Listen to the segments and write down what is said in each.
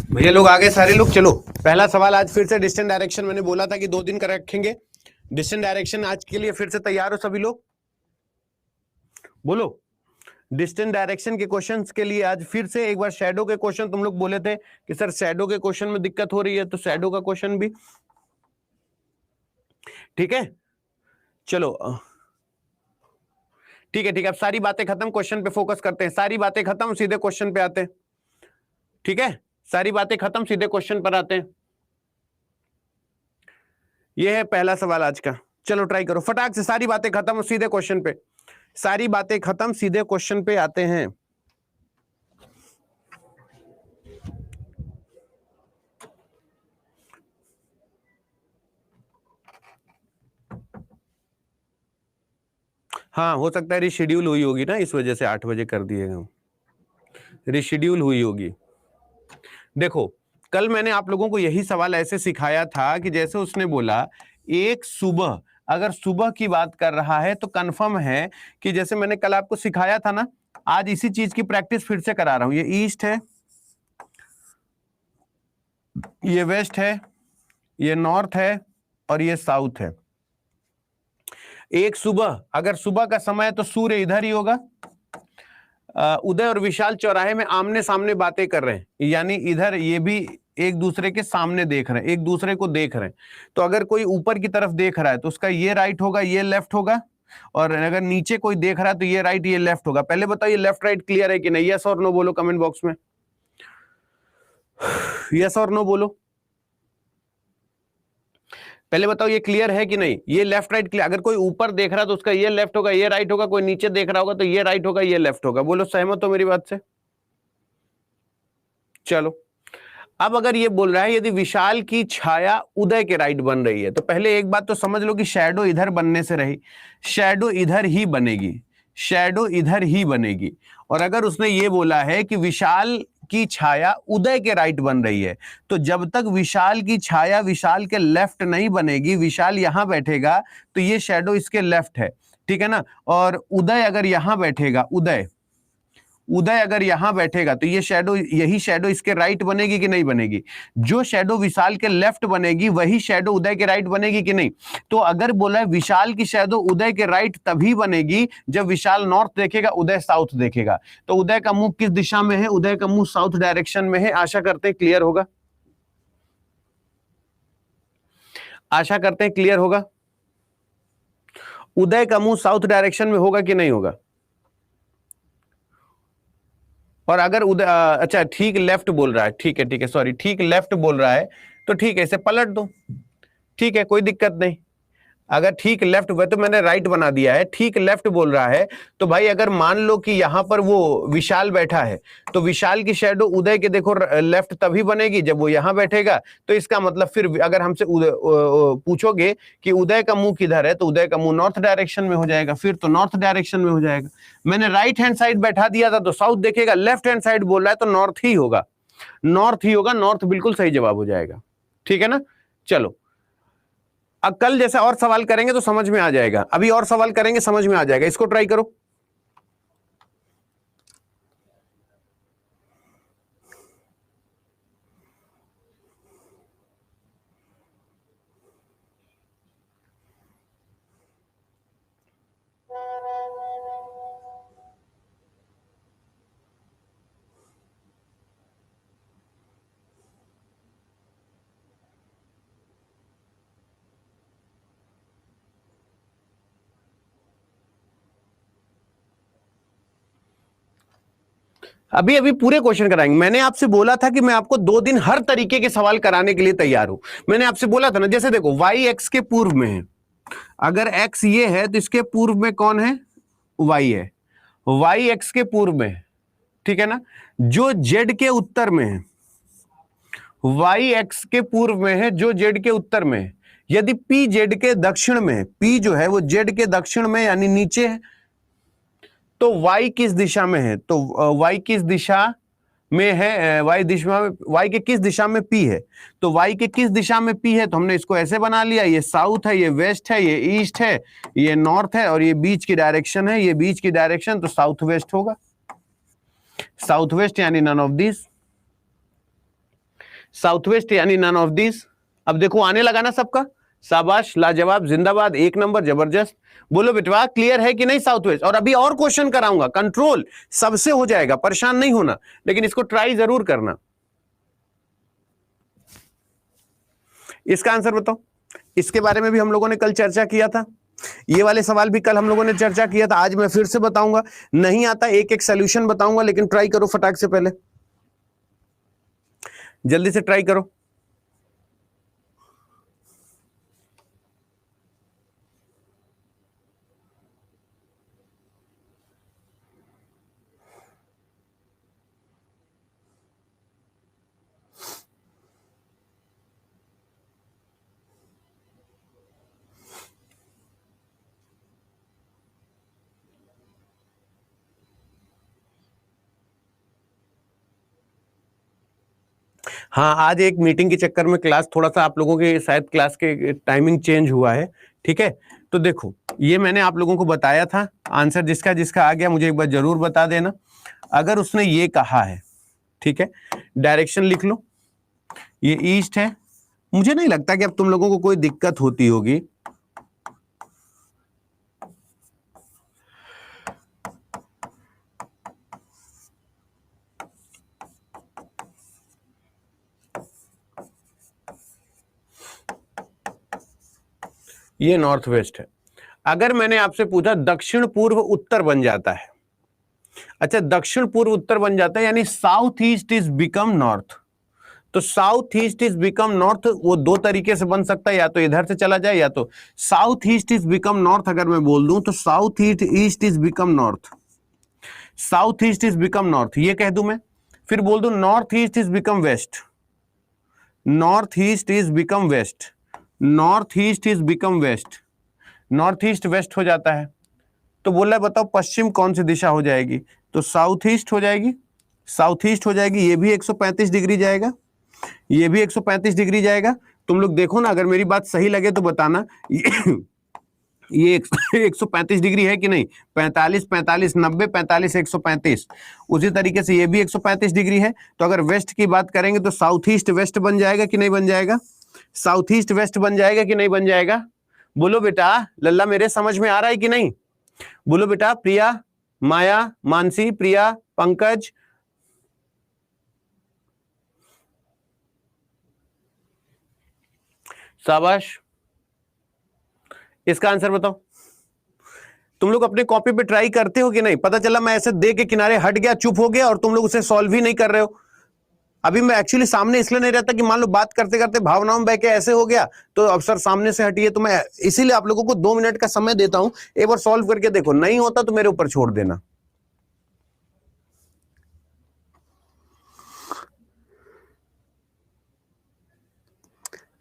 भैया लोग आगे सारे लोग चलो। पहला सवाल आज फिर से डिस्टेंट डायरेक्शन, मैंने बोला था कि 2 दिन कर रखेंगे। डिस्टेंट डायरेक्शन आज के लिए फिर से तैयार हो सभी लोग? बोलो। डिस्टेंट डायरेक्शन के क्वेश्चंस के लिए आज फिर से एक बार शैडो के क्वेश्चन, तुम लोग बोले थे कि सर शैडो के क्वेश्चन में दिक्कत हो रही है, तो शैडो का क्वेश्चन भी ठीक है। चलो ठीक है, अब सारी बातें खत्म, क्वेश्चन पे फोकस करते हैं। सारी बातें खत्म, सीधे क्वेश्चन पे आते हैं। ठीक है, सारी बातें खत्म, सीधे क्वेश्चन पर आते हैं। यह है पहला सवाल आज का। चलो ट्राई करो फटाक से, सारी बातें खत्म, सीधे क्वेश्चन पे। सारी बातें खत्म, सीधे क्वेश्चन पे आते हैं। हाँ, हो सकता है रिशेड्यूल हुई होगी ना, इस वजह से 8 बजे कर दिएगा, रिशेड्यूल हुई होगी। देखो, कल मैंने आप लोगों को यही सवाल ऐसे सिखाया था कि जैसे उसने बोला एक सुबह, अगर सुबह की बात कर रहा है तो कंफर्म है कि जैसे मैंने कल आपको सिखाया था ना, आज इसी चीज की प्रैक्टिस फिर से करा रहा हूं। ये ईस्ट है, ये वेस्ट है, ये नॉर्थ है और ये साउथ है। एक सुबह, अगर सुबह का समय है तो सूर्य इधर ही होगा। उदय और विशाल चौराहे में आमने सामने बातें कर रहे हैं, यानी इधर ये भी एक दूसरे के सामने देख रहे हैं, एक दूसरे को देख रहे हैं। तो अगर कोई ऊपर की तरफ देख रहा है तो उसका ये राइट होगा, ये लेफ्ट होगा, और अगर नीचे कोई देख रहा है तो ये राइट, ये लेफ्ट होगा। पहले बताओ ये लेफ्ट राइट क्लियर है कि नहीं? यस और नो बोलो कमेंट बॉक्स में, यस और नो बोलो। पहले बताओ ये क्लियर है कि नहीं? ये लेफ्ट राइट क्लियर। अगर कोई ऊपर देख रहा है तो उसका ये लेफ्ट होगा, ये राइट होगा, कोई नीचे देख रहा होगा तो ये राइट होगा, ये लेफ्ट होगा। बोलो सहमत हो मेरी बात से? चलो, अब अगर ये बोल रहा है यदि विशाल की छाया उदय के राइट बन रही है, तो पहले एक बात तो समझ लो कि शैडो इधर बनने से रही, शैडो इधर ही बनेगी, शैडो इधर ही बनेगी। और अगर उसने ये बोला है कि विशाल की छाया उदय के राइट बन रही है, तो जब तक विशाल की छाया विशाल के लेफ्ट नहीं बनेगी, विशाल यहां बैठेगा तो ये शैडो इसके लेफ्ट है, ठीक है ना। और उदय अगर यहां बैठेगा, उदय अगर यहां बैठेगा तो ये शैडो, यही शैडो इसके राइट बनेगी कि नहीं बनेगी? जो शैडो विशाल के लेफ्ट बनेगी वही शैडो उदय के राइट बनेगी कि नहीं? तो अगर बोला है विशाल की शैडो उदय के राइट तभी बनेगी जब विशाल नॉर्थ देखेगा, उदय साउथ देखेगा। तो उदय का मुंह किस दिशा में है? उदय का मुंह साउथ डायरेक्शन में है। आशा करते हैं क्लियर होगा, आशा करते हैं क्लियर होगा। उदय का मुंह साउथ डायरेक्शन में होगा कि नहीं होगा? और अगर उदय, अच्छा ठीक लेफ्ट बोल रहा है, ठीक है सॉरी, ठीक लेफ्ट बोल रहा है तो ठीक है, इसे पलट दो, ठीक है, कोई दिक्कत नहीं। अगर ठीक लेफ्ट, वह तो मैंने राइट बना दिया है, ठीक लेफ्ट बोल रहा है तो भाई अगर मान लो कि यहां पर वो विशाल बैठा है तो विशाल की शैडो उदय के देखो लेफ्ट तभी बनेगी जब वो यहां बैठेगा। तो इसका मतलब फिर अगर हमसे पूछोगे कि उदय का मुंह किधर है, तो उदय का मुंह नॉर्थ डायरेक्शन में हो जाएगा, फिर तो नॉर्थ डायरेक्शन में हो जाएगा। मैंने राइट हैंड साइड बैठा दिया था तो साउथ देखेगा, लेफ्ट हैंड साइड बोल रहा है तो नॉर्थ ही होगा, नॉर्थ ही होगा, नॉर्थ बिल्कुल सही जवाब हो जाएगा, ठीक है ना। चलो, अब कल जैसा और सवाल करेंगे तो समझ में आ जाएगा, अभी और सवाल करेंगे समझ में आ जाएगा, इसको ट्राई करो। अभी अभी पूरे क्वेश्चन कराएंगे। मैंने आपसे बोला था कि मैं आपको 2 दिन हर तरीके के सवाल कराने के लिए तैयार हूं। मैंने आपसे बोला था ना, जैसे देखो y x के पूर्व में है, अगर x ये है तो इसके पूर्व में कौन है? y है, y x के पूर्व में है, ठीक है ना। जो z के उत्तर में है, y x के पूर्व में है, जो z के उत्तर में है। यदि p z के दक्षिण में है, p जो है वो z के दक्षिण में यानी नीचे है, तो y किस दिशा में है? तो y किस दिशा में है? y दिशा में, y के किस दिशा में p है? तो y के किस दिशा में p है? तो हमने इसको ऐसे बना लिया, ये साउथ है, ये वेस्ट है, ये ईस्ट है, ये नॉर्थ है, और ये बीच की डायरेक्शन है, ये बीच की डायरेक्शन, तो साउथ वेस्ट होगा। साउथ वेस्ट यानी none of this. South west यानी नन ऑफ दिस। अब देखो आने लगा ना सबका, शाबाश, लाजवाब, जिंदाबाद, एक नंबर, जबरदस्त। बोलो बेटवा क्लियर है कि नहीं साउथ वेस्ट? और अभी और क्वेश्चन कराऊंगा, कंट्रोल सबसे हो जाएगा, परेशान नहीं होना, लेकिन इसको ट्राई जरूर करना। इसका आंसर बताओ। इसके बारे में भी हम लोगों ने कल चर्चा किया था, ये वाले सवाल भी कल हम लोगों ने चर्चा किया था, आज मैं फिर से बताऊंगा। नहीं आता एक एक सॉल्यूशन बताऊंगा, लेकिन ट्राई करो फटाक से, पहले जल्दी से ट्राई करो। हाँ, आज एक मीटिंग के चक्कर में क्लास थोड़ा सा आप लोगों के शायद क्लास के टाइमिंग चेंज हुआ है, ठीक है। तो देखो ये मैंने आप लोगों को बताया था, आंसर जिसका जिसका आ गया मुझे एक बार जरूर बता देना। अगर उसने ये कहा है, ठीक है, डायरेक्शन लिख लो, ये ईस्ट है, मुझे नहीं लगता कि अब तुम लोगों को कोई दिक्कत होती होगी। ये नॉर्थ वेस्ट है। अगर मैंने आपसे पूछा दक्षिण पूर्व उत्तर बन जाता है, अच्छा दक्षिण पूर्व उत्तर बन जाता है यानी south east is become north, तो south east is become north वो दो तरीके से बन सकता है, या तो इधर से चला जाए या तो south east is become north. अगर मैं बोल दूं तो south east is become north, south east is become north ये कह दूं मैं, फिर बोल दूं north east is become west, north east is become west, north east is become west, north east west हो जाता है। तो बोला बताओ पश्चिम कौन सी दिशा हो जाएगी? तो साउथ ईस्ट हो जाएगी, साउथ ईस्ट हो जाएगी, ये भी 135 डिग्री जाएगा, ये भी 135 डिग्री जाएगा। तुम लोग देखो ना, अगर मेरी बात सही लगे तो बताना ये 135 डिग्री है कि नहीं? 45 45 90 45 135, उसी तरीके से ये भी 135 डिग्री है। तो अगर वेस्ट की बात करेंगे तो साउथ ईस्ट वेस्ट बन जाएगा कि नहीं बन जाएगा? साउथ ईस्ट वेस्ट बन जाएगा कि नहीं बन जाएगा? बोलो बेटा, लल्ला मेरे समझ में आ रहा है कि नहीं? बोलो बेटा, प्रिया, माया, मानसी, प्रिया, पंकज, शाबाश। इसका आंसर बताओ। तुम लोग अपने कॉपी पे ट्राई करते हो कि नहीं? पता चला मैं ऐसे दे के किनारे हट गया, चुप हो गया और तुम लोग उसे सॉल्व ही नहीं कर रहे हो। अभी मैं एक्चुअली सामने इसलिए नहीं रहता कि मान लो बात करते करते भावनाओं में बह के ऐसे हो गया तो अब सर सामने से हटिए, तो मैं इसीलिए आप लोगों को 2 मिनट का समय देता हूं, एक बार सॉल्व करके देखो, नहीं होता तो मेरे ऊपर छोड़ देना।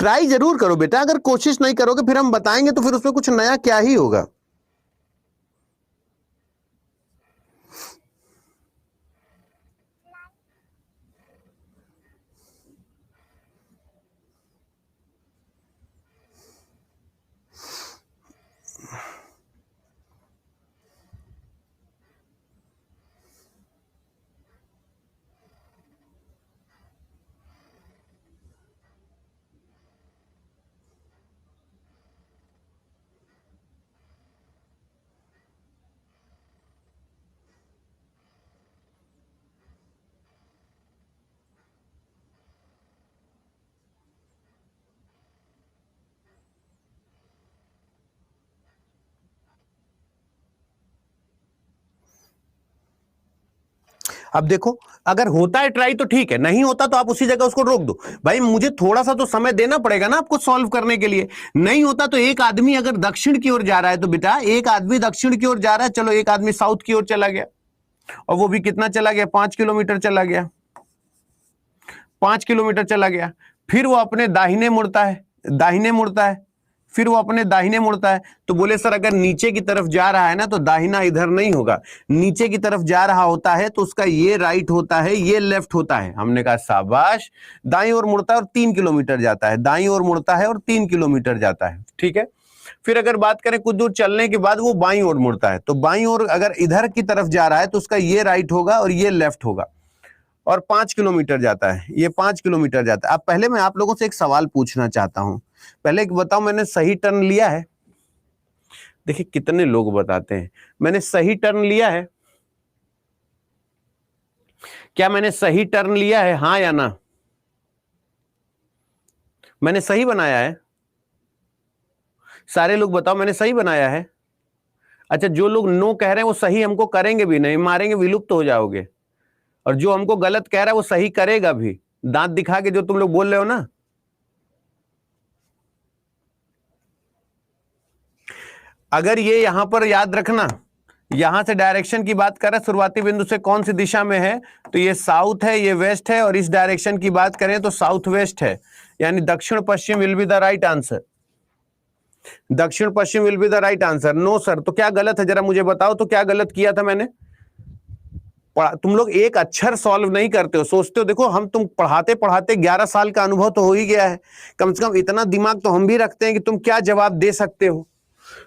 ट्राई जरूर करो बेटा, अगर कोशिश नहीं करोगे फिर हम बताएंगे तो फिर उसमें कुछ नया क्या ही होगा। अब देखो, अगर होता है ट्राई तो ठीक है, नहीं होता तो आप उसी जगह उसको रोक दो। भाई मुझे थोड़ा सा तो समय देना पड़ेगा ना आपको सॉल्व करने के लिए। नहीं होता तो एक आदमी अगर दक्षिण की ओर जा रहा है तो बेटा एक आदमी दक्षिण की ओर जा रहा है, चलो एक आदमी साउथ की ओर चला गया, और वो भी कितना चला गया? 5 किलोमीटर चला गया, 5 किलोमीटर चला गया, फिर वो अपने दाहिने मुड़ता है, दाहिने मुड़ता है, फिर वो अपने दाहिने मुड़ता है। तो बोले सर अगर नीचे की तरफ जा रहा है ना तो दाहिना इधर नहीं होगा, नीचे की तरफ जा रहा होता है तो उसका ये राइट होता है, ये लेफ्ट होता है। हमने कहा शाबाश, दाईं ओर मुड़ता है और 3 किलोमीटर जाता है, दाईं ओर मुड़ता है और 3 किलोमीटर जाता है, ठीक है। फिर अगर बात करें कुछ दूर चलने के बाद वो बाईं ओर मुड़ता है, तो बाईं ओर अगर इधर की तरफ जा रहा है तो उसका ये राइट होगा और ये लेफ्ट होगा। और 5 किलोमीटर जाता है, ये 5 किलोमीटर जाता है। अब पहले मैं आप लोगों से एक सवाल पूछना चाहता हूं, पहले बताओ मैंने सही टर्न लिया है? देखिए कितने लोग बताते हैं मैंने सही टर्न लिया है। क्या मैंने सही टर्न लिया है, हाँ या ना? मैंने सही बनाया है? सारे लोग बताओ मैंने सही बनाया है? अच्छा, जो लोग नो कह रहे हैं वो सही हमको करेंगे भी नहीं, मारेंगे, विलुप्त हो जाओगे। और जो हमको गलत कह रहा है वो सही करेगा भी, दांत दिखा के जो तुम लोग बोल रहे हो ना। अगर ये यहां पर याद रखना, यहां से डायरेक्शन की बात करें, शुरुआती बिंदु से कौन सी दिशा में है, तो ये साउथ है, ये वेस्ट है, और इस डायरेक्शन की बात करें तो साउथ वेस्ट है, यानी दक्षिण पश्चिम will be the right answer. दक्षिण पश्चिम will be the right answer. No sir, तो क्या गलत है जरा मुझे बताओ, तो क्या गलत किया था मैंने? तुम लोग एक अक्षर सॉल्व नहीं करते हो, सोचते हो देखो हम तुम पढ़ाते पढ़ाते 11 साल का अनुभव तो हो ही गया है, कम से कम इतना दिमाग तो हम भी रखते हैं कि तुम क्या जवाब दे सकते हो।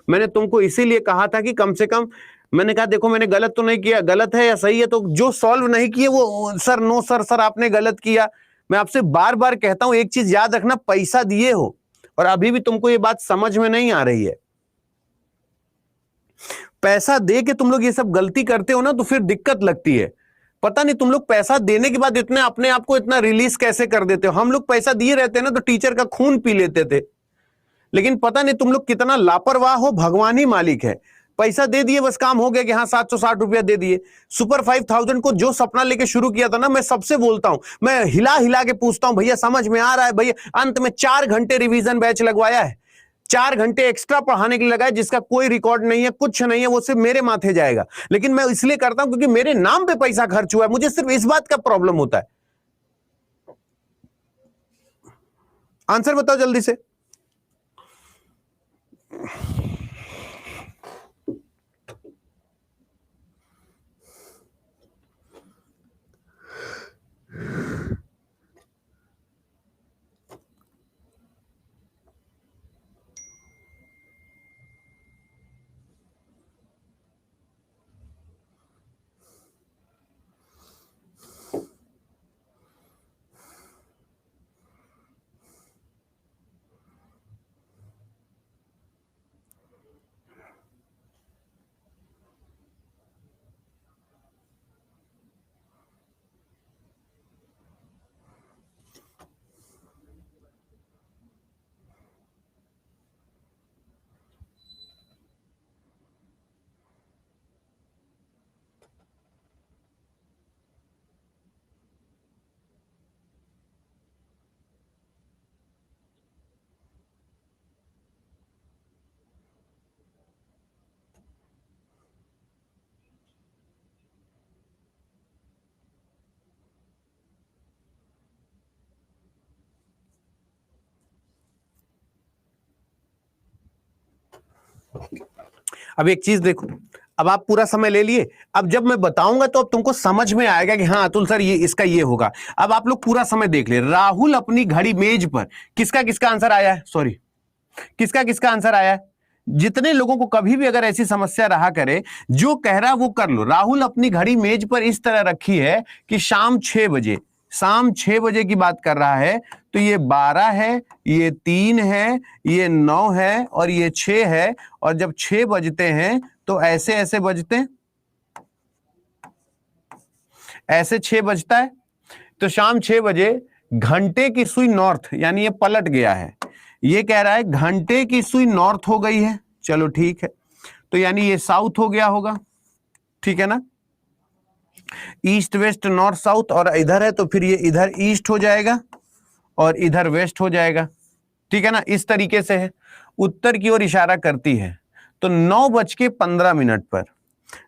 मैंने तुमको इसीलिए कहा था कि कम से कम, मैंने कहा देखो मैंने गलत तो नहीं किया, गलत है या सही है, तो जो सॉल्व नहीं किए वो सर नो सर, सर आपने गलत किया। मैं आपसे बार बार कहता हूं एक चीज याद रखना, पैसा दिए हो और अभी भी तुमको ये बात समझ में नहीं आ रही है। पैसा दे के तुम लोग ये सब गलती करते हो ना तो फिर दिक्कत लगती है। पता नहीं तुम लोग पैसा देने के बाद इतने अपने आप को इतना रिलीज कैसे कर देते हो। हम लोग पैसा दिए रहते हैं ना तो टीचर का खून पी लेते थे, लेकिन पता नहीं तुम लोग कितना लापरवाह हो, भगवान ही मालिक है। पैसा दे दिए बस काम हो गया कि हाँ 760 रुपया दे दिए। सुपर 5000 को जो सपना लेके शुरू किया था ना, मैं सबसे बोलता हूं, मैं हिला हिला के पूछता हूं भैया समझ में आ रहा है भैया, अंत में 4 घंटे रिवीजन बैच लगवाया है, 4 घंटे एक्स्ट्रा पढ़ाने के लिए लगाया, जिसका कोई रिकॉर्ड नहीं है, कुछ नहीं है, वो सिर्फ मेरे माथे जाएगा, लेकिन मैं इसलिए करता हूं क्योंकि मेरे नाम पे पैसा खर्च हुआ है, मुझे सिर्फ इस बात का प्रॉब्लम होता है। आंसर बताओ जल्दी से। अब एक चीज देखो, अब आप पूरा समय ले लिए, अब जब मैं बताऊंगा तो अब तुमको समझ में आएगा कि हाँ अतुल सर ये इसका ये होगा। अब आप लोग पूरा समय देख ले। राहुल अपनी घड़ी मेज पर, किसका किसका आंसर आया है, सॉरी किसका किसका आंसर आया है? जितने लोगों को कभी भी अगर ऐसी समस्या रहा करे, जो कह रहा वो कर लो। राहुल अपनी घड़ी मेज पर इस तरह रखी है कि शाम 6 बजे, शाम 6 बजे की बात कर रहा है, तो ये 12 है, ये 3 है, ये 9 है और ये 6 है, और जब 6 बजते हैं तो ऐसे ऐसे बजते हैं, ऐसे 6 बजता है, तो शाम 6 बजे घंटे की सुई नॉर्थ, यानी ये पलट गया है, ये कह रहा है घंटे की सुई नॉर्थ हो गई है, चलो ठीक है, तो यानी ये साउथ हो गया होगा, ठीक है ना, ईस्ट वेस्ट नॉर्थ साउथ, और इधर है तो फिर ये इधर ईस्ट हो जाएगा और इधर वेस्ट हो जाएगा, ठीक है ना, इस तरीके से है, उत्तर की ओर इशारा करती है। तो 9:15 पर,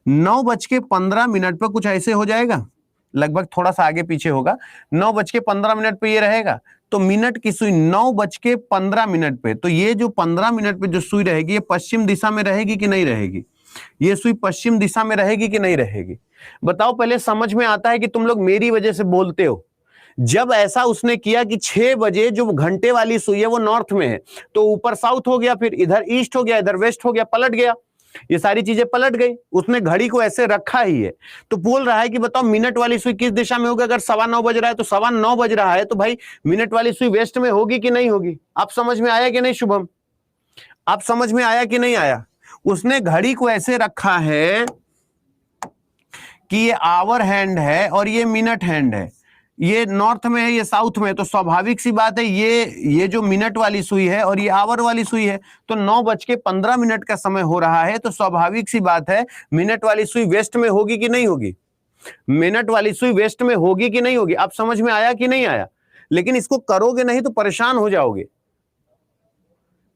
9:15 पर कुछ ऐसे हो जाएगा, लगभग थोड़ा सा आगे पीछे होगा, 9:15 पे ये रहेगा, तो मिनट की सुई 9:15 पे, तो ये जो 15 मिनट पे जो सुई रहेगी ये पश्चिम दिशा में रहेगी कि नहीं रहेगी? ये सुई पश्चिम दिशा में रहेगी कि नहीं रहेगी? बताओ, पहले समझ में आता है कि तुम लोग मेरी वजह से बोलते हो। जब ऐसा उसने किया कि 6 बजे जो घंटे वाली सुई है वो नॉर्थ में है, तो ऊपर साउथ हो गया, फिर इधर ईस्ट हो गया, इधर वेस्ट हो गया, पलट गया। ये सारी चीजें पलट गई, उसने घड़ी को ऐसे रखा ही है। तो बोल रहा है कि बताओ मिनट वाली सुई किस दिशा में होगी? अगर 9:15 बज रहा है तो 9:15 बज रहा है तो भाई मिनट वाली सुई वेस्ट में होगी कि नहीं होगी? आप समझ में आया कि नहीं शुभम? आप समझ में आया कि नहीं आया? उसने घड़ी को ऐसे रखा है कि ये आवर हैंड है और ये मिनट हैंड है, ये नॉर्थ में है ये साउथ में है, तो स्वाभाविक सी बात है ये जो मिनट वाली सुई है और ये आवर वाली सुई है, तो 9:15 का समय हो रहा है, तो स्वाभाविक सी बात है मिनट वाली सुई वेस्ट में होगी कि नहीं होगी? मिनट वाली सुई वेस्ट में होगी कि नहीं होगी? आप समझ में आया कि नहीं आया? लेकिन इसको करोगे नहीं तो परेशान हो जाओगे,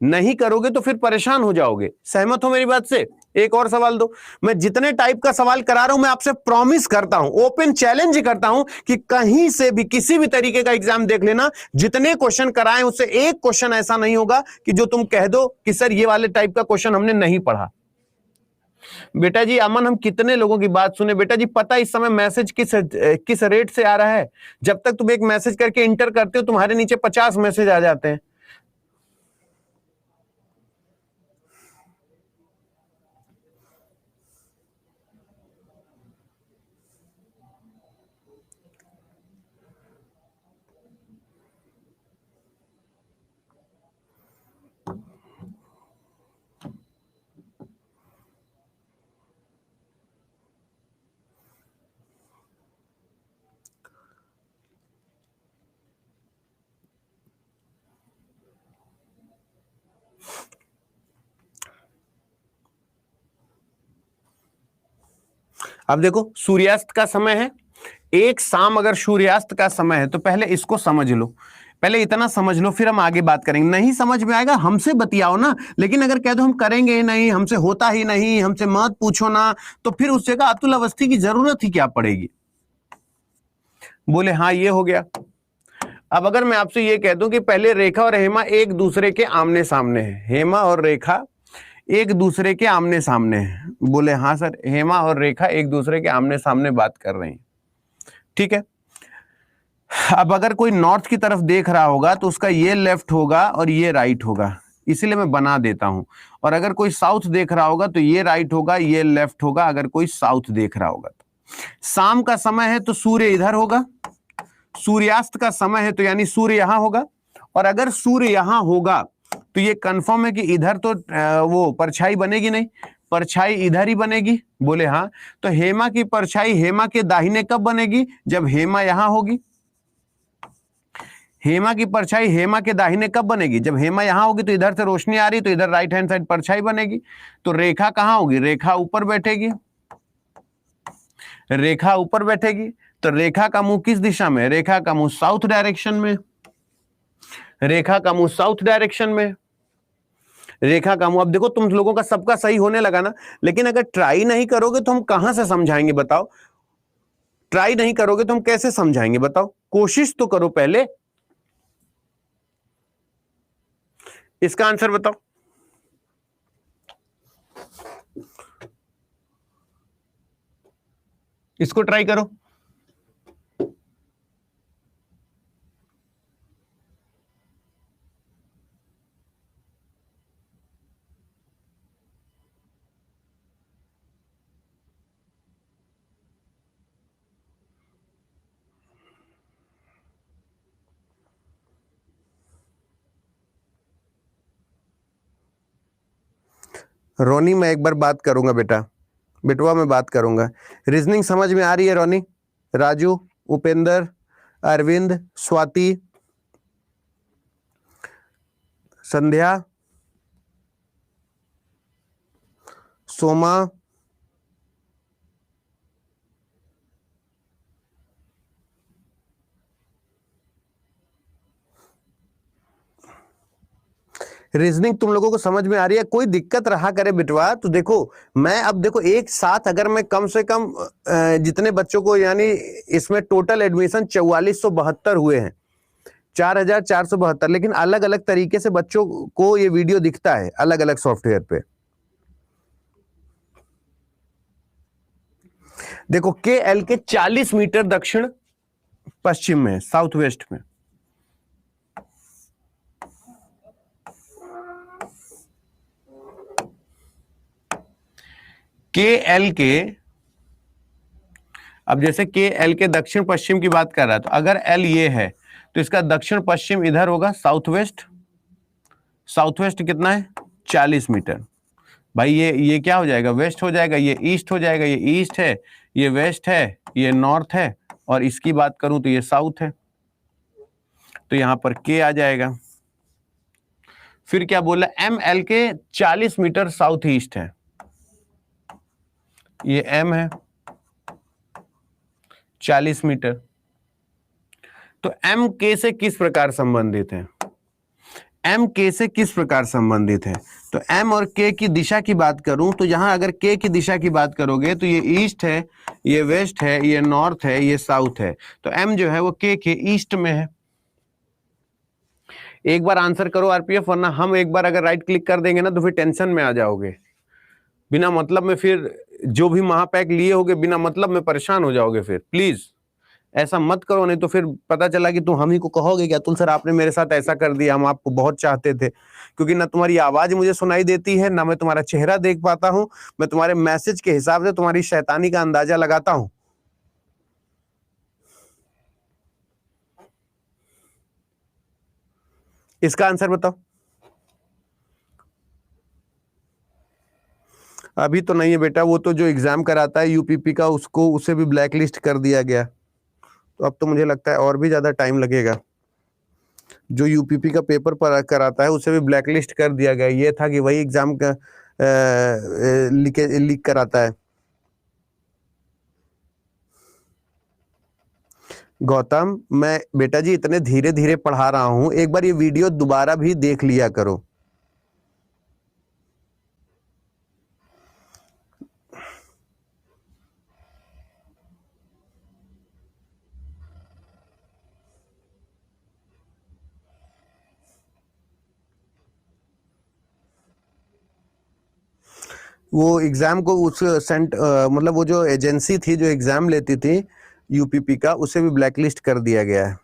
नहीं करोगे तो फिर परेशान हो जाओगे। सहमत हो मेरी बात से? एक और सवाल दो। मैं जितने टाइप का सवाल करा रहा हूं, मैं आपसे प्रॉमिस करता हूं, ओपन चैलेंज करता हूं कि कहीं से भी किसी भी तरीके का एग्जाम देख लेना, जितने क्वेश्चन कराए उससे एक क्वेश्चन ऐसा नहीं होगा कि जो तुम कह दो कि सर ये वाले टाइप का क्वेश्चन हमने नहीं पढ़ा। बेटा जी अमन, हम कितने लोगों की बात सुने। बेटा जी पता इस समय मैसेज किस रेट से आ रहा है? जब तक तुम एक मैसेज करके इंटर करते हो तुम्हारे नीचे 50 मैसेज आ जाते हैं। अब देखो सूर्यास्त का समय है, एक शाम अगर सूर्यास्त का समय है तो पहले इसको समझ लो, पहले इतना समझ लो, फिर हम आगे बात करेंगे। नहीं समझ में आएगा हमसे बतियाओ ना, लेकिन अगर कह दो हम करेंगे ही नहीं, हमसे होता ही नहीं, हमसे मत पूछो ना, तो फिर उस जगह अतुल अवस्थी की जरूरत ही क्या पड़ेगी? बोले हाँ ये हो गया। अब अगर मैं आपसे ये कह दूं कि पहले रेखा और हेमा एक दूसरे के आमने सामने है, हेमा और रेखा एक दूसरे के आमने सामने है। बोले हाँ सर, हेमा और रेखा एक दूसरे के आमने सामने बात कर रही हैं, ठीक है। अब अगर कोई नॉर्थ की तरफ देख रहा होगा तो उसका ये लेफ्ट होगा और ये राइट होगा, इसीलिए मैं बना देता हूं। और अगर कोई साउथ देख रहा होगा तो ये राइट होगा, ये लेफ्ट होगा, अगर कोई साउथ देख रहा होगा तो। शाम का समय है तो सूर्य इधर होगा, सूर्यास्त का समय है तो यानी सूर्य यहां होगा, और अगर सूर्य यहां होगा तो ये कंफर्म है कि इधर तो वो परछाई बनेगी नहीं, परछाई इधर ही बनेगी। बोले हाँ, तो हेमा की परछाई हेमा के दाहिने कब बनेगी? जब हेमा यहां होगी। हेमा की परछाई हेमा के दाहिने कब बनेगी? जब हेमा यहां होगी, तो इधर से रोशनी आ रही तो इधर राइट हैंड साइड परछाई बनेगी। तो रेखा कहां होगी? रेखा ऊपर बैठेगी, रेखा ऊपर बैठेगी। तो रेखा का मुंह किस दिशा में? रेखा का मुंह साउथ डायरेक्शन में, रेखा का मुंह साउथ डायरेक्शन में, रेखा का मुंह। अब देखो तुम लोगों का सबका सही होने लगा ना, लेकिन अगर ट्राई नहीं करोगे तो हम कहां से समझाएंगे बताओ? ट्राई नहीं करोगे तो हम कैसे समझाएंगे बताओ? कोशिश तो करो पहले, इसका आंसर बताओ। इसको ट्राई करो। रोनी मैं एक बार बात करूंगा बेटा, बेटवा मैं बात करूंगा। रीजनिंग समझ में आ रही है रोनी? राजू, उपेंद्र, अरविंद, स्वाति, संध्या, सोमा, रीजनिंग तुम लोगों को समझ में आ रही है? कोई दिक्कत रहा करे बिटवा तो देखो, मैं अब देखो एक साथ अगर मैं कम से कम जितने बच्चों को, यानी इसमें टोटल एडमिशन 4472 हुए हैं, 4472, लेकिन अलग अलग तरीके से बच्चों को ये वीडियो दिखता है अलग अलग सॉफ्टवेयर पे। देखो के एल के 40 मीटर दक्षिण पश्चिम में, साउथ वेस्ट में। के एल के, अब जैसे के एल के दक्षिण पश्चिम की बात कर रहा है, तो अगर एल ये है तो इसका दक्षिण पश्चिम इधर होगा, साउथ वेस्ट। साउथ वेस्ट कितना है? 40 मीटर। भाई ये क्या हो जाएगा? वेस्ट हो जाएगा, ये ईस्ट हो जाएगा, ये ईस्ट है, ये वेस्ट है, ये नॉर्थ है, और इसकी बात करूं तो ये साउथ है, तो यहां पर के आ जाएगा। फिर क्या बोला? एम एल के 40 मीटर साउथ ईस्ट है, ये एम है 40 मीटर। तो एम के से किस प्रकार संबंधित है? एम के से किस प्रकार संबंधित है? तो एम और के की दिशा की बात करूं तो यहां अगर के की दिशा की बात करोगे तो ये ईस्ट है, ये वेस्ट है, ये नॉर्थ है, ये साउथ है, तो एम जो है वो के ईस्ट में है। एक बार आंसर करो आरपीएफ, वरना हम एक बार अगर राइट क्लिक कर देंगे ना तो फिर टेंशन में आ जाओगे, बिना मतलब में फिर जो भी महापैक लिए होगे बिना मतलब में परेशान हो जाओगे। फिर प्लीज ऐसा मत करो, नहीं तो फिर पता चला कि तुम हम ही को कहोगे कि अतुल सर आपने मेरे साथ ऐसा कर दिया, हम आपको बहुत चाहते थे। क्योंकि ना तुम्हारी आवाज मुझे सुनाई देती है, ना मैं तुम्हारा चेहरा देख पाता हूं, मैं तुम्हारे मैसेज के हिसाब से तुम्हारी शैतानी का अंदाजा लगाता हूं। इसका आंसर बताओ। अभी तो नहीं है बेटा, वो तो जो एग्जाम कराता है यूपीपी का, उसको उसे भी ब्लैकलिस्ट कर दिया गया, तो अब तो मुझे लगता है और भी ज्यादा टाइम लगेगा। जो यूपीपी का पेपर पर कराता है उसे भी ब्लैकलिस्ट कर दिया गया। ये था कि वही एग्जाम का लीक कराता है। गौतम, मैं बेटा जी इतने धीरे धीरे पढ़ा रहा हूं, एक बार ये वीडियो दोबारा भी देख लिया करो। वो एग्जाम को उस मतलब वो जो एजेंसी थी जो एग्जाम लेती थी यूपीपी का, उसे भी ब्लैकलिस्ट कर दिया गया है।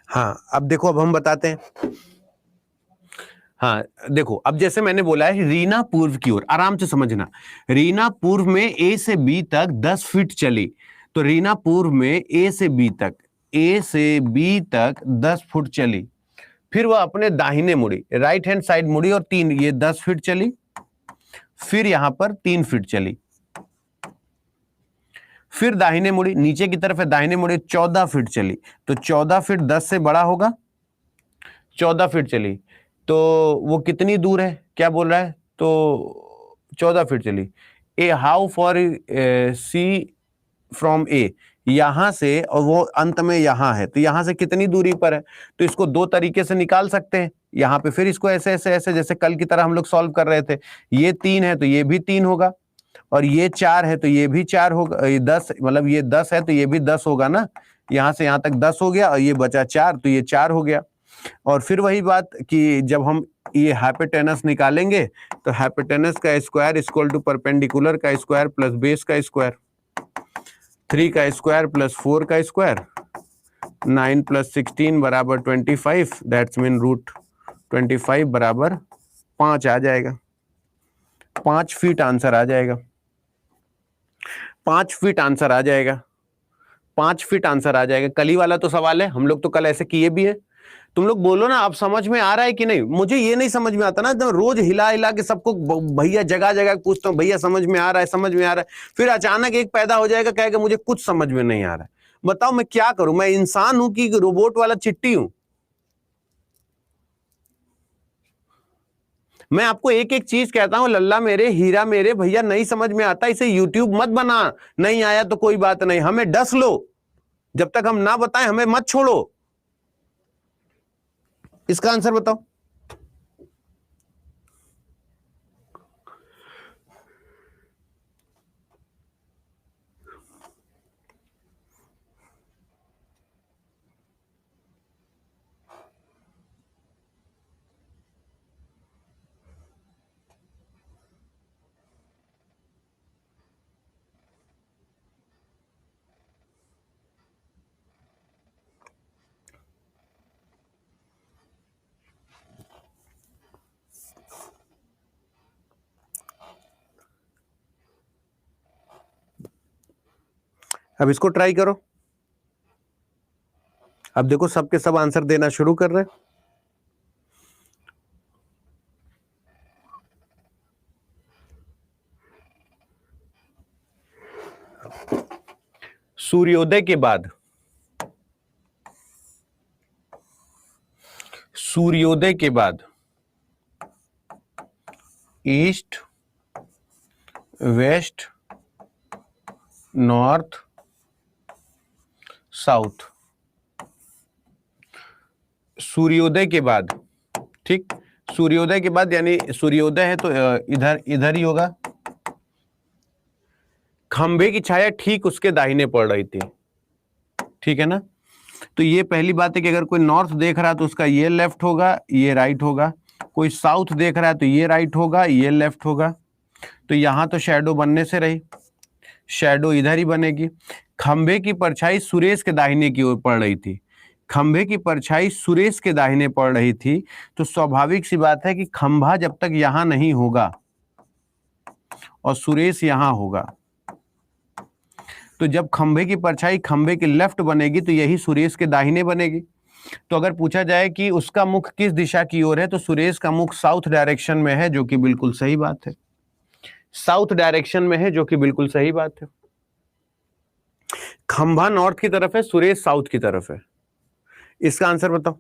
हाँ अब देखो, अब हम बताते हैं। हाँ देखो, अब जैसे मैंने बोला है रीना पूर्व की ओर, आराम से समझना। रीना पूर्व में ए से बी तक 10 फीट चली, तो रीना पूर्व में ए से बी तक, ए से बी तक 10 फुट चली। फिर वह अपने दाहिने मुड़ी, राइट हैंड साइड मुड़ी और ये 10 फीट चली। फिर यहां पर 3 फीट चली। फिर दाहिने मुड़ी, नीचे की तरफ है, दाहिने मुड़ी 14 फीट चली, तो 14 फीट 10 से बड़ा होगा, 14 फीट चली। तो वो कितनी दूर है, क्या बोल रहा है? तो 14 फीट चली। A how for C from ए, यहां से, और वो अंत में यहां है, तो यहां से कितनी दूरी पर है? तो इसको दो तरीके से निकाल सकते हैं। यहां पे फिर इसको ऐसे ऐसे ऐसे, जैसे कल की तरह हम लोग सॉल्व कर रहे थे। ये 3 है तो ये भी 3 होगा, और ये 4 है तो ये भी 4 होगा, ये 10, मतलब ये 10 है तो ये भी 10 होगा ना। यहां से यहां तक 10 हो गया, और ये बचा 4, तो ये 4 हो गया। और फिर वही बात कि जब हम ये हाइपोटेनस निकालेंगे, तो हाइपोटेनस का स्क्वायर इक्वल टू परपेंडिकुलर का स्क्वायर प्लस बेस का स्क्वायर, 3 का स्क्वायर प्लस 4 का स्क्वायर, 9 प्लस 16 बराबर 25, दैट्स मीन रूट 25 बराबर 5 आ जाएगा। 5 फीट आंसर आ जाएगा। 5 फीट आंसर आ जाएगा। 5 फीट आंसर आ जाएगा। कल ही वाला तो सवाल है, हम लोग तो कल ऐसे किए भी है। तुम लोग बोलो ना, अब समझ में आ रहा है कि नहीं? मुझे ये नहीं समझ में आता ना, एकदम रोज हिला हिला के सबको भैया जगह जगह पूछता हूँ, भैया समझ में आ रहा है, समझ में आ रहा है, फिर अचानक एक पैदा हो जाएगा कहेगा मुझे कुछ समझ में नहीं आ रहा है। बताओ मैं क्या करूं? मैं इंसान हूं कि रोबोट वाला चिट्टी हूं? मैं आपको एक एक चीज कहता हूं, लल्ला मेरे, हीरा मेरे, भैया नहीं समझ में आता इसे यूट्यूब मत बना। नहीं आया तो कोई बात नहीं, हमें डस लो, जब तक हम ना बताएं हमें मत छोड़ो। इसका आंसर बताओ। अब इसको ट्राई करो। अब देखो सबके सब आंसर देना शुरू कर रहे हैं। सूर्योदय के बाद, सूर्योदय के बाद ईस्ट, वेस्ट, नॉर्थ, साउथ। सूर्योदय के बाद, ठीक, सूर्योदय के बाद यानी सूर्योदय है तो इधर इधर ही होगा। खंभे की छाया ठीक उसके दाहिने पड़ रही थी, ठीक है ना। तो ये पहली बात है कि अगर कोई नॉर्थ देख रहा है तो उसका ये लेफ्ट होगा, ये राइट होगा। कोई साउथ देख रहा है तो ये राइट होगा, ये लेफ्ट होगा। तो यहां तो शैडो बनने से रही, शैडो इधर ही बनेगी। खंभे की परछाई सुरेश के दाहिने की ओर पड़ रही थी, खंभे की परछाई सुरेश के दाहिने पड़ रही थी। तो स्वाभाविक सी बात है कि खंभा जब तक यहां नहीं होगा और सुरेश यहां होगा, तो जब खंभे की परछाई खंभे के लेफ्ट बनेगी तो यही सुरेश के दाहिने बनेगी। तो अगर पूछा जाए कि उसका मुख किस दिशा की ओर है, तो सुरेश का मुख साउथ डायरेक्शन में है, जो कि बिल्कुल सही बात है। साउथ डायरेक्शन में है, जो कि बिल्कुल सही बात है। खंभा नॉर्थ की तरफ है, सुरेश साउथ की तरफ है। इसका आंसर बताओ।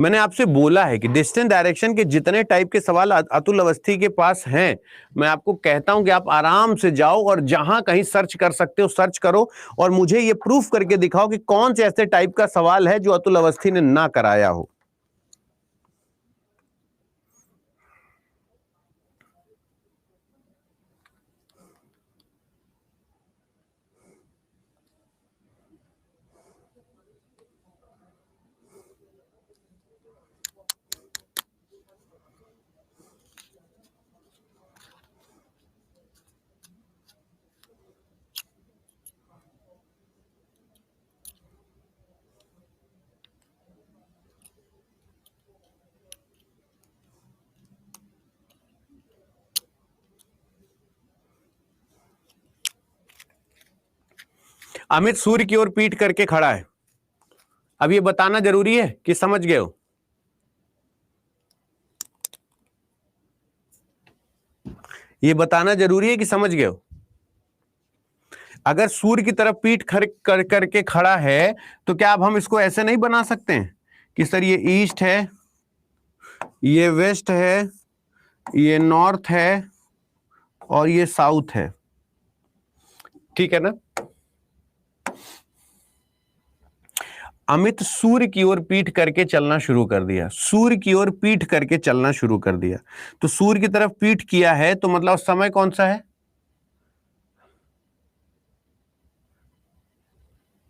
मैंने आपसे बोला है कि डिस्टेंस डायरेक्शन के जितने टाइप के सवाल अतुल अवस्थी के पास हैं, मैं आपको कहता हूं कि आप आराम से जाओ और जहां कहीं सर्च कर सकते हो सर्च करो और मुझे ये प्रूफ करके दिखाओ कि कौन से ऐसे टाइप का सवाल है जो अतुल अवस्थी ने ना कराया हो। अमित सूर्य की ओर पीठ करके खड़ा है। अब ये बताना जरूरी है कि समझ गए हो। ये बताना जरूरी है कि समझ गए हो। अगर सूर्य की तरफ पीठ करके खड़ा है तो क्या अब हम इसको ऐसे नहीं बना सकते हैं कि सर ये ईस्ट है, ये वेस्ट है, ये नॉर्थ है और ये साउथ है, ठीक है ना। अमित सूर्य की ओर पीठ करके चलना शुरू कर दिया, सूर्य की ओर पीठ करके चलना शुरू कर दिया। तो सूर्य की तरफ पीठ किया है तो मतलब समय कौन सा है।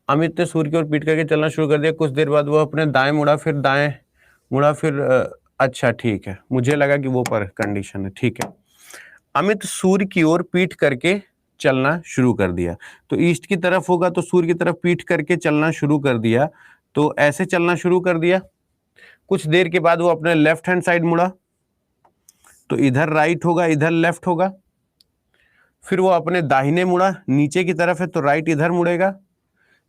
अमित ने सूर्य की ओर पीठ करके चलना शुरू कर दिया। कुछ देर बाद वो अपने दाएं मुड़ा, फिर दाएं मुड़ा, फिर अच्छा ठीक है, मुझे लगा कि वो पर कंडीशन है, ठीक है। अमित सूर्य की ओर पीठ करके चलना शुरू कर दिया। तो ईस्ट की तरफ होगा तो सूर्य की तरफ पीठ करके चलना शुरू कर दिया, तो ऐसे चलना शुरू कर दिया। कुछ देर के बाद वो अपने लेफ्ट हैंड साइड मुड़ा, तो इधर राइट होगा, इधर लेफ्ट होगा। फिर वो अपने दाहिने मुड़ा, नीचे की तरफ है तो राइट इधर मुड़ेगा।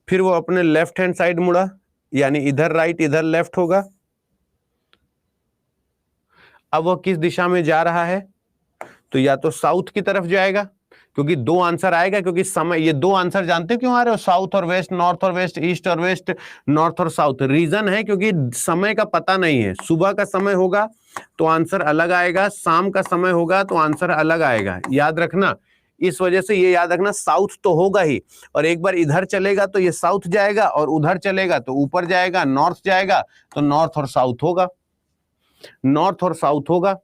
फिर वो अपने लेफ्ट हैंड साइड मुड़ा, यानी इधर राइट इधर लेफ्ट होगा। अब वो किस दिशा में जा रहा है, तो या तो साउथ की तरफ जाएगा, क्योंकि दो आंसर आएगा, क्योंकि समय, ये दो आंसर जानते हो क्यों आ रहे हो, साउथ और वेस्ट, नॉर्थ और वेस्ट, ईस्ट और वेस्ट, नॉर्थ और साउथ। रीजन है क्योंकि समय का पता नहीं है। सुबह का समय होगा तो आंसर अलग आएगा, शाम का समय होगा तो आंसर अलग आएगा, याद रखना। इस वजह से ये याद रखना, साउथ तो होगा ही, और एक बार इधर चलेगा तो ये साउथ जाएगा, और उधर चलेगा तो ऊपर जाएगा, नॉर्थ जाएगा तो नॉर्थ और साउथ होगा, नॉर्थ और साउथ होगा।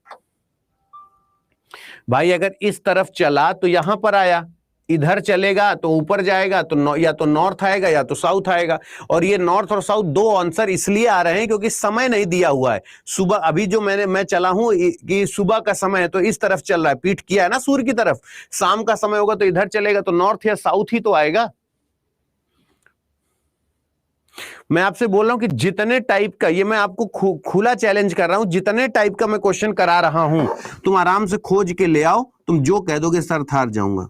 भाई अगर इस तरफ चला तो यहां पर आया, इधर चलेगा तो ऊपर जाएगा तो या तो नॉर्थ आएगा या तो साउथ आएगा। और ये नॉर्थ और साउथ दो आंसर इसलिए आ रहे हैं क्योंकि समय नहीं दिया हुआ है। सुबह अभी जो मैं चला हूं कि सुबह का समय है तो इस तरफ चल रहा है, पीठ किया है ना सूर्य की तरफ। शाम का समय होगा तो इधर चलेगा तो नॉर्थ या साउथ ही तो आएगा। मैं आपसे बोल रहा हूं कि जितने टाइप का, ये मैं आपको खुला चैलेंज कर रहा हूं, जितने टाइप का मैं क्वेश्चन करा रहा हूं तुम आराम से खोज के ले आओ, तुम जो कह दोगे सर थार जाऊंगा।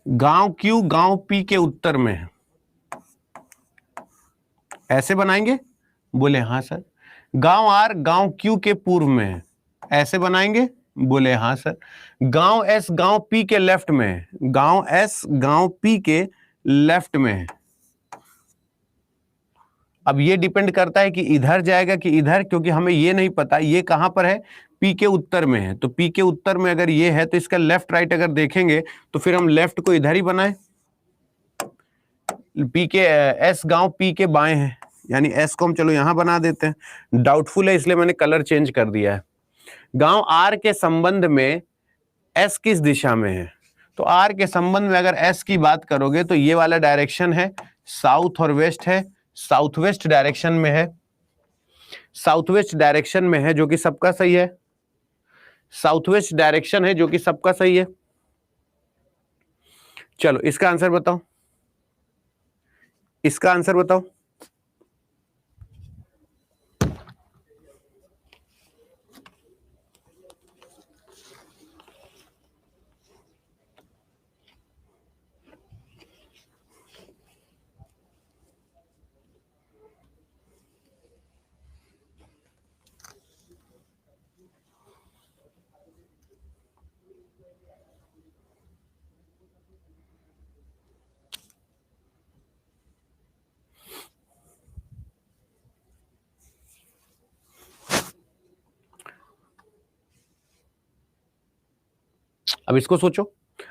गांव क्यू गांव पी के उत्तर में है, ऐसे बनाएंगे? बोले हाँ सर। गांव आर गांव क्यू के पूर्व में है, ऐसे बनाएंगे? बोले हाँ सर। गांव एस गांव पी के लेफ्ट में है, गांव एस गांव पी के लेफ्ट में है। अब ये डिपेंड करता है कि इधर जाएगा कि इधर, क्योंकि हमें ये नहीं पता ये कहां पर है, पी के उत्तर में है। तो पी के उत्तर में अगर ये है तो इसका लेफ्ट राइट अगर देखेंगे तो फिर हम लेफ्ट को इधर ही बनाए। पी के एस गांव पी के बाएं है, यानी एस को हम चलो यहां बना देते हैं। डाउटफुल है इसलिए मैंने कलर चेंज कर दिया है। गांव आर के संबंध में एस किस दिशा में है? तो आर के संबंध में अगर एस की बात करोगे तो ये वाला डायरेक्शन है साउथ और वेस्ट है, साउथ वेस्ट डायरेक्शन में है, साउथ वेस्ट डायरेक्शन में है जो कि सबका सही है, साउथ वेस्ट डायरेक्शन है जो कि सबका सही है। चलो इसका आंसर बताओ, इसका आंसर बताओ। अब इसको सोचो।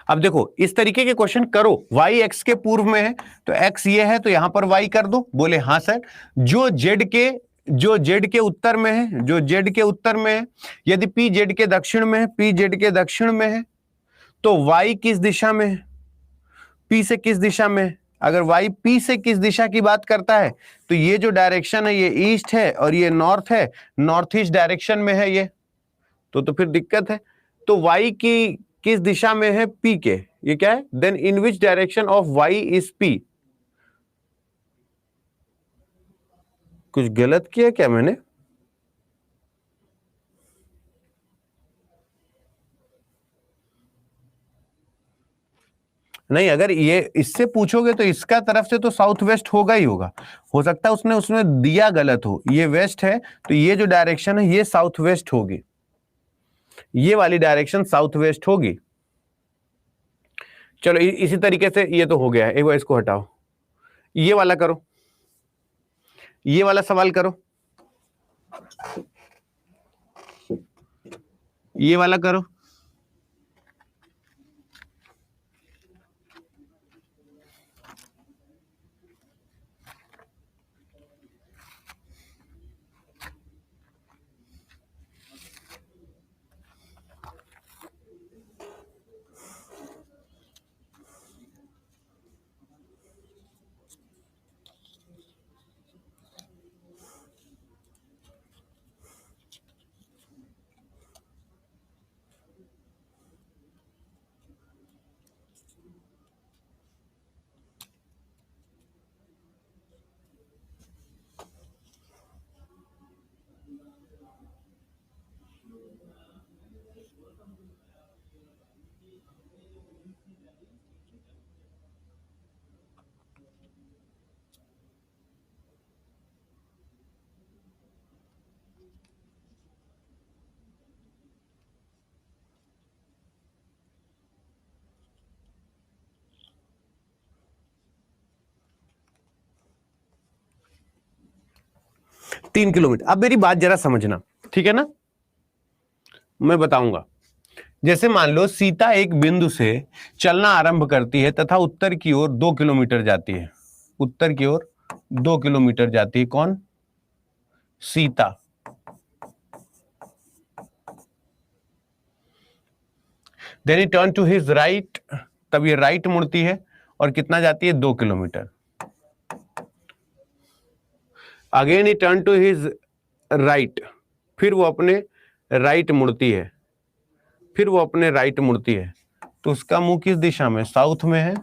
अब देखो इस तरीके के क्वेश्चन करो, y x के पूर्व में है तो x ये है तो यहां पर y कर दो। बोले हाँ सर। जो z के उत्तर में है, जो z के उत्तर में है, यदि p z के दक्षिण में है, p z के दक्षिण में है तो y किस दिशा में है, p से किस दिशा में है? अगर y p से किस दिशा की बात करता है तो ये जो डायरेक्शन है ये ईस्ट है और ये नॉर्थ है, नॉर्थ ईस्ट डायरेक्शन में है ये, तो फिर दिक्कत है। तो y की किस दिशा में है, p के, ये क्या है, then in which direction of y is p। कुछ गलत किया क्या मैंने? नहीं, अगर ये इससे पूछोगे तो इसका तरफ से तो साउथ वेस्ट होगा ही होगा। हो सकता है उसने उसमें दिया गलत हो, ये वेस्ट है तो ये जो डायरेक्शन है ये साउथ वेस्ट होगी, ये वाली डायरेक्शन साउथ वेस्ट होगी। चलो इसी तरीके से ये तो हो गया है, एक बार इसको हटाओ, ये वाला करो, ये वाला सवाल करो, ये वाला करो। 3 किलोमीटर। अब मेरी बात जरा समझना, ठीक है ना, मैं बताऊंगा। जैसे मान लो सीता एक बिंदु से चलना आरंभ करती है तथा उत्तर की ओर 2 किलोमीटर जाती है, उत्तर की ओर 2 किलोमीटर जाती है। कौन? Sita. Then he turn to his right, तब ये राइट मुड़ती है और कितना जाती है? 2 kilometre. Again he turn to his right, फिर वो अपने राइट मुड़ती है, फिर वो अपने राइट मुड़ती है। तो उसका मुंह किस दिशा में? साउथ में है,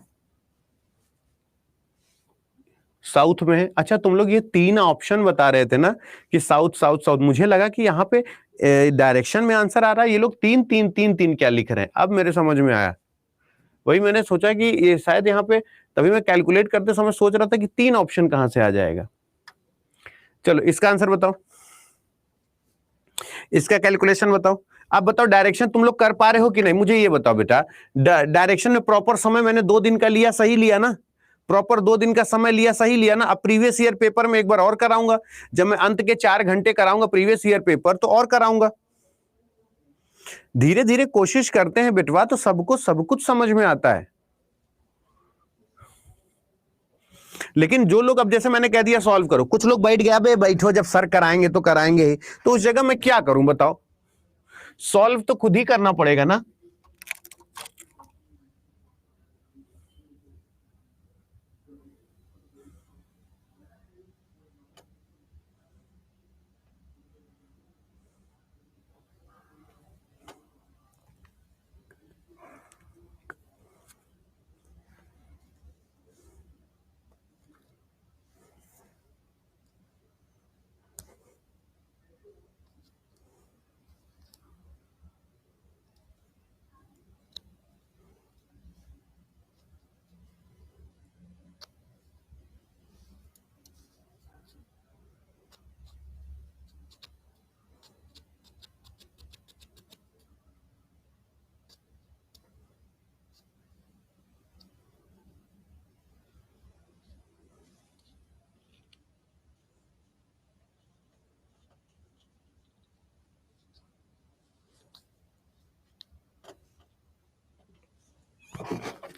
साउथ में है। अच्छा, तुम लोग ये 3 ऑप्शन बता रहे थे ना कि साउथ साउथ साउथ, मुझे लगा कि यहाँ पे डायरेक्शन में आंसर आ रहा है, ये लोग 3 3 3 3 क्या लिख रहे हैं, अब मेरे समझ में आया। वही मैंने सोचा कि ये शायद यहाँ पे, तभी मैं कैलकुलेट करते समय सोच रहा था कि 3 ऑप्शन कहां से आ जाएगा। चलो इसका आंसर बताओ, इसका कैलकुलेशन बताओ। अब बताओ डायरेक्शन तुम लोग कर पा रहे हो कि नहीं, मुझे ये बताओ बेटा। डायरेक्शन में प्रॉपर समय मैंने 2 दिन का लिया, सही लिया ना? प्रॉपर 2 दिन का समय लिया, सही लिया ना? अब प्रीवियस ईयर पेपर में एक बार और कराऊंगा, जब मैं अंत के 4 घंटे कराऊंगा प्रीवियस ईयर पेपर, तो और कराऊंगा। धीरे धीरे कोशिश करते हैं बेटवा, तो सबको सब कुछ समझ में आता है। लेकिन जो लोग, अब जैसे मैंने कह दिया सॉल्व करो, कुछ लोग बैठ गया, बे बैठो जब सर कराएंगे तो कराएंगे ही, तो उस जगह मैं क्या करूं बताओ? सॉल्व तो खुद ही करना पड़ेगा ना।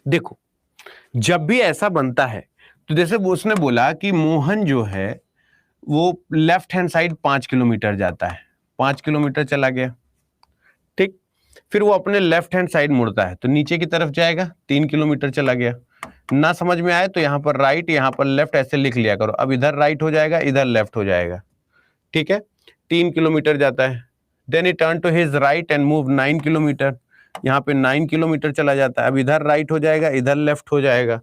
देखो, जब भी ऐसा बनता है, तो जैसे उसने बोला कि मोहन जो है वो लेफ्ट हैंड साइड 5 किलोमीटर जाता है, 5 किलोमीटर चला गया, ठीक। फिर वो अपने लेफ्ट हैंड साइड मुड़ता है, तो नीचे की तरफ जाएगा, 3 किलोमीटर चला गया। ना समझ में आए तो यहां पर राइट, यहां पर लेफ्ट ऐसे लिख लिया करो। अब इधर राइट हो जाएगा, इधर लेफ्ट हो जाएगा, ठीक है। 3 किलोमीटर जाता है। Then he turn to his right and move 9 kilometre, यहाँ पे 9 किलोमीटर चला जाता है। अब इधर राइट हो जाएगा, इधर लेफ्ट हो जाएगा।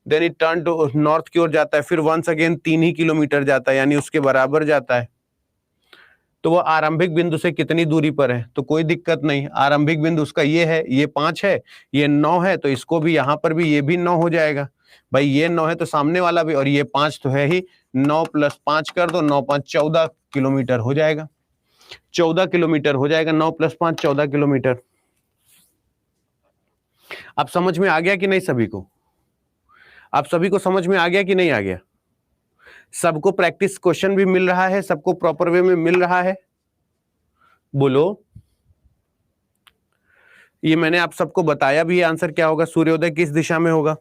Then it turn to north की ओर जाता है, फिर वंस अगेन 3 ही किलोमीटर जाता है, यानी उसके बराबर जाता है। तो वो आरंभिक बिंदु से कितनी दूरी पर है? तो कोई दिक्कत नहीं, आरंभिक बिंदु उसका ये है, ये 5 है, ये 9 है, तो इसको भी यहाँ पर भी ये भी 9 हो जाएगा। भाई ये 9 है तो सामने वाला भी, और ये 5 तो है ही, 9 + 5 कर दो, 9 × 5 = 14 किलोमीटर हो जाएगा, 14 किलोमीटर हो जाएगा, 9 + 5 14 किलोमीटर। अब समझ में आ गया कि नहीं सभी को? आप सभी को समझ में आ गया कि नहीं आ गया? सबको प्रैक्टिस क्वेश्चन भी मिल रहा है, सबको प्रॉपर वे में मिल रहा है? बोलो। ये मैंने आप सबको बताया भी, आंसर क्या होगा, सूर्योदय किस दिशा में होगा।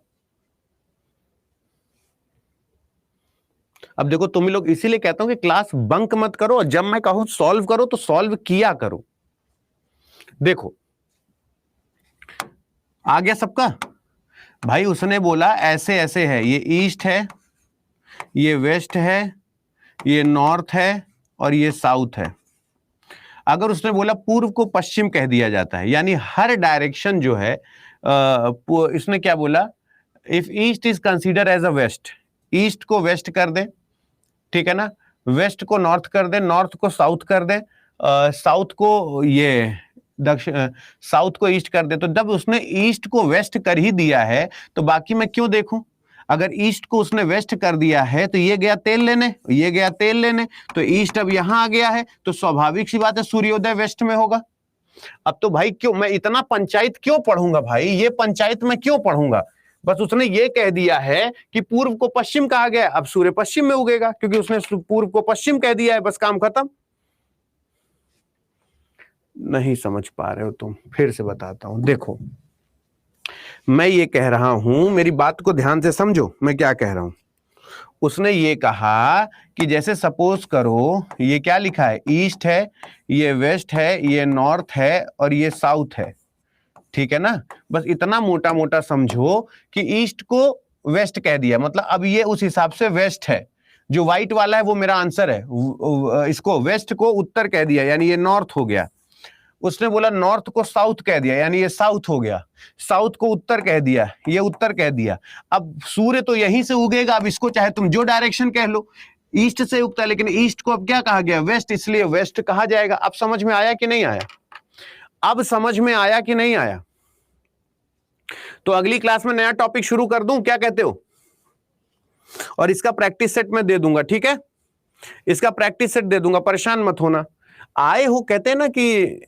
अब देखो, तुम ही लोग, इसीलिए कहता हूं कि क्लास बंक मत करो, और जब मैं कहूं सॉल्व करो तो सॉल्व किया करो। देखो आ गया सबका? भाई उसने बोला ऐसे ऐसे है, ये ईस्ट है, ये वेस्ट है, ये नॉर्थ है, और ये साउथ है। अगर उसने बोला पूर्व को पश्चिम कह दिया जाता है, यानी हर डायरेक्शन जो है, इसने क्या बोला, if east is consider as a west, east को वेस्ट कर दे, ठीक है ना, वेस्ट को नॉर्थ कर दे, नॉर्थ को साउथ कर दे, साउथ को ये दक्षिण, साउथ को ईस्ट कर दे। तो जब उसने ईस्ट को वेस्ट कर ही दिया है तो बाकी मैं क्यों देखूं? अगर ईस्ट को उसने वेस्ट कर दिया है तो ये गया तेल लेने, ये गया तेल लेने, तो ईस्ट अब यहां आ गया है, तो स्वाभाविक सी बात है सूर्योदय वेस्ट में होगा। अब तो भाई क्यों मैं इतना पंचायत क्यों पढ़ूंगा भाई, ये पंचायत मैं क्यों पढ़ूंगा? बस उसने ये कह दिया है कि पूर्व को पश्चिम कहा गया, अब सूर्य पश्चिम में उगेगा, क्योंकि उसने पूर्व को पश्चिम कह दिया है, बस काम खत्म। नहीं समझ पा रहे हो तुम, फिर से बताता हूं। देखो, मैं ये कह रहा हूं, मेरी बात को ध्यान से समझो, मैं क्या कह रहा हूं। उसने ये कहा कि जैसे सपोज करो ये क्या लिखा है, ईस्ट है, ये वेस्ट है, ये नॉर्थ है और ये साउथ है, ठीक है ना। बस इतना मोटा मोटा समझो कि ईस्ट को वेस्ट कह दिया, मतलब अब ये उस हिसाब से वेस्ट है। जो व्हाइट वाला है वो मेरा आंसर है, इसको वेस्ट को उत्तर कह दिया, यानी ये नॉर्थ हो गया। उसने बोला नॉर्थ को साउथ कह दिया, यानी ये साउथ हो गया। साउथ को उत्तर कह दिया, ये उत्तर कह दिया। अब सूर्य तो यहीं से उगेगा, अब इसको चाहे तुम जो डायरेक्शन कह लो, ईस्ट से उगता है, लेकिन ईस्ट को अब क्या कहा गया, वेस्ट, इसलिए वेस्ट कहा जाएगा। अब समझ में आया कि नहीं आया? अब समझ में आया कि नहीं आया? तो अगली क्लास में नया टॉपिक शुरू कर दूं, क्या कहते हो? और इसका प्रैक्टिस सेट मैं दे दूंगा, ठीक है? इसका प्रैक्टिस सेट दे दूंगा, परेशान मत होना। आए हो, कहते हैं ना कि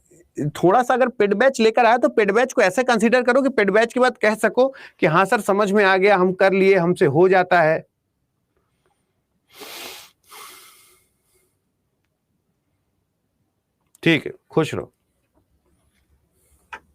थोड़ा सा अगर पेड बैच लेकर आया तो पेड बैच को ऐसे कंसीडर करो कि पेड बैच के बाद कह सको कि हाँ सर समझ में आ गया, हम कर लिए, हमसे हो जाता है। ठीक है, खुश रहो।